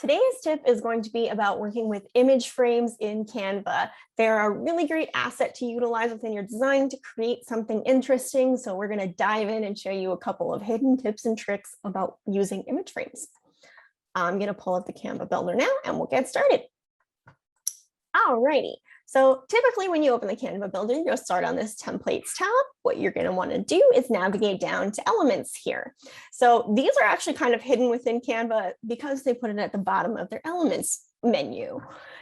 Today's tip is going to be about working with image frames in Canva. They're a really great asset to utilize within your design to create something interesting. So we're going to dive in and show you a couple of hidden tips and tricks about using image frames. I'm going to pull up the Canva Builder now and we'll get started. Alrighty. So typically when you open the Canva Builder, you'll start on this templates tab. What you're going to want to do is navigate down to elements here. So these are actually kind of hidden within Canva because they put it at the bottom of their elements menu.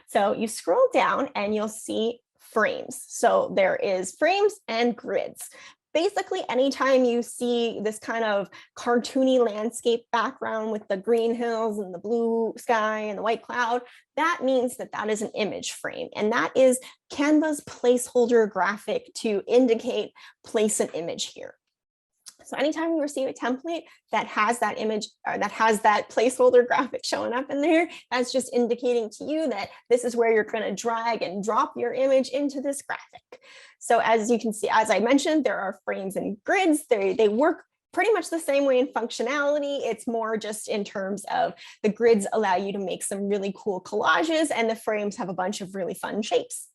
So you scroll down and you'll see frames. So there is frames and grids. Basically, anytime you see this kind of cartoony landscape background with the green hills and the blue sky and the white cloud, that means that that is an image frame. And that is Canva's placeholder graphic to indicate place an image here. So anytime you receive a template that has that image or that has that placeholder graphic showing up in there, that's just indicating to you that this is where you're going to drag and drop your image into this graphic. So as you can see, as I mentioned, there are frames and grids. They work pretty much the same way in functionality. It's more just in terms of the grids allow you to make some really cool collages and the frames have a bunch of really fun shapes.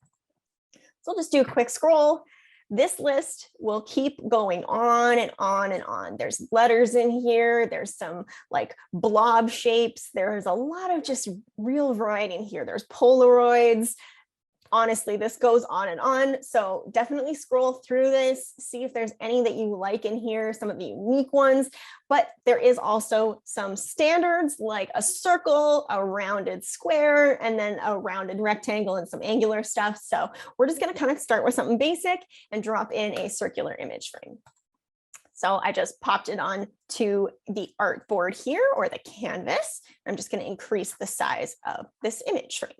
So I'll just do a quick scroll. This list will keep going on and on and on. There's letters in here. There's some like blob shapes. There's a lot of just real variety in here. There's Polaroids. Honestly, this goes on and on. So definitely scroll through this, see if there's any that you like in here, some of the unique ones. But there is also some standards like a circle, a rounded square, and then a rounded rectangle and some angular stuff. So we're just going to kind of start with something basic and drop in a circular image frame. So I just popped it on to the artboard here or the canvas. I'm just going to increase the size of this image frame.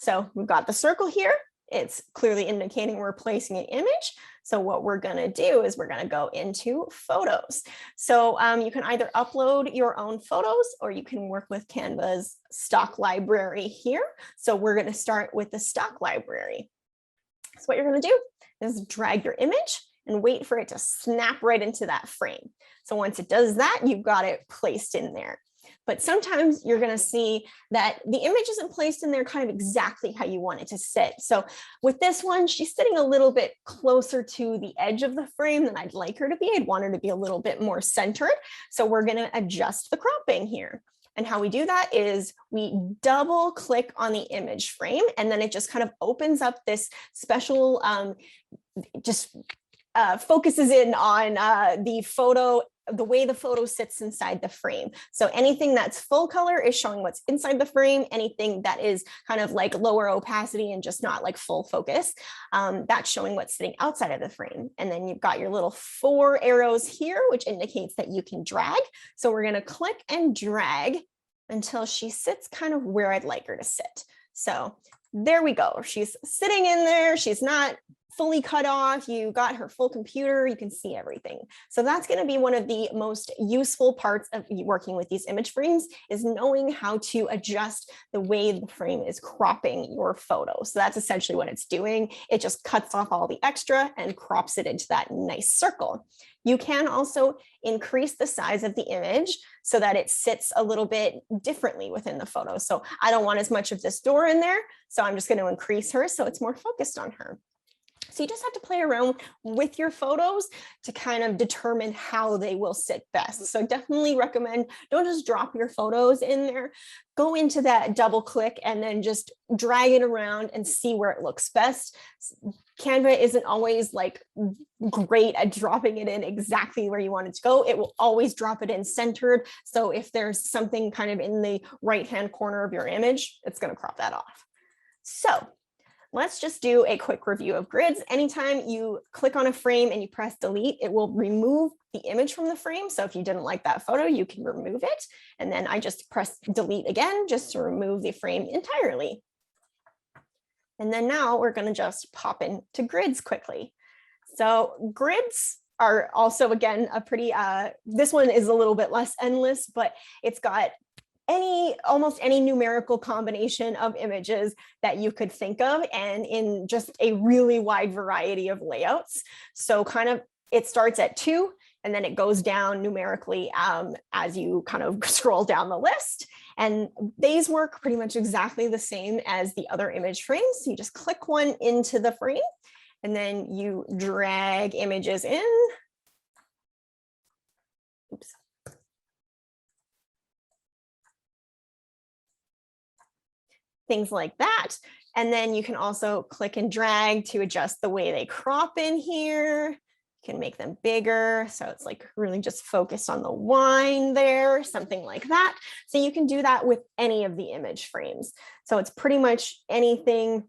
So we've got the circle here. It's clearly indicating we're placing an image. So what we're going to do is we're going to go into photos. So you can either upload your own photos or you can work with Canva's stock library here. So we're going to start with the stock library. So what you're going to do is drag your image and wait for it to snap right into that frame. So once it does that, you've got it placed in there. But sometimes you're going to see that the image isn't placed in there kind of exactly how you want it to sit. So with this one, she's sitting a little bit closer to the edge of the frame than I'd like her to be. I'd want her to be a little bit more centered. So we're going to adjust the cropping here. And how we do that is we double click on the image frame, and then it just kind of opens up this special focuses in on the photo, the way the photo sits inside the frame. So anything that's full color is showing what's inside the frame. Anything that is kind of like lower opacity and just not like full focus, that's showing what's sitting outside of the frame. And then you've got your little 4 arrows here, which indicates that you can drag. So we're going to click and drag until she sits kind of where I'd like her to sit. So there we go. She's sitting in there. She's not fully cut off. You got her full computer, you can see everything. So that's going to be one of the most useful parts of working with these image frames is knowing how to adjust the way the frame is cropping your photo. So that's essentially what it's doing. It just cuts off all the extra and crops it into that nice circle. You can also increase the size of the image so that it sits a little bit differently within the photo. So I don't want as much of this door in there, so I'm just going to increase her so it's more focused on her. So you just have to play around with your photos to kind of determine how they will sit best. So definitely recommend, don't just drop your photos in there, go into that double click and then just drag it around and see where it looks best. Canva isn't always like great at dropping it in exactly where you want it to go. It will always drop it in centered. So if there's something kind of in the right-hand corner of your image, it's going to crop that off. So let's just do a quick review of grids. Anytime you click on a frame and you press delete, it will remove the image from the frame. So if you didn't like that photo, you can remove it. And then I just press delete again, just to remove the frame entirely. And then now we're going to just pop into grids quickly. So grids are also, again, a pretty, this one is a little bit less endless, but it's got almost any numerical combination of images that you could think of, and in just a really wide variety of layouts. So kind of it starts at 2 and then it goes down numerically as you kind of scroll down the list. And these work pretty much exactly the same as the other image frames. So you just click one into the frame and then you drag images in. Oops. Things like that. And then you can also click and drag to adjust the way they crop in here. You can make them bigger. So it's like really just focused on the wine there, something like that. So you can do that with any of the image frames. So it's pretty much anything,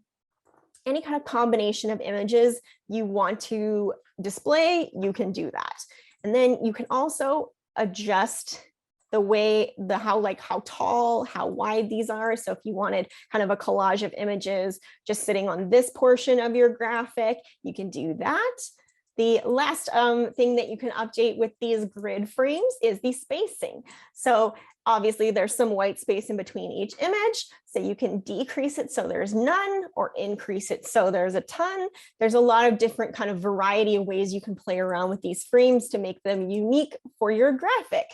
any kind of combination of images you want to display, you can do that. And then you can also adjust the way, how tall, how wide these are. So if you wanted kind of a collage of images just sitting on this portion of your graphic, you can do that. The last thing that you can update with these grid frames is the spacing. So obviously there's some white space in between each image, so you can decrease it so there's none or increase it so there's a ton. There's a lot of different kind of variety of ways you can play around with these frames to make them unique for your graphic.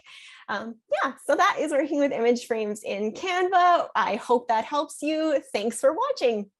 Yeah, so that is working with image frames in Canva. I hope that helps you. Thanks for watching.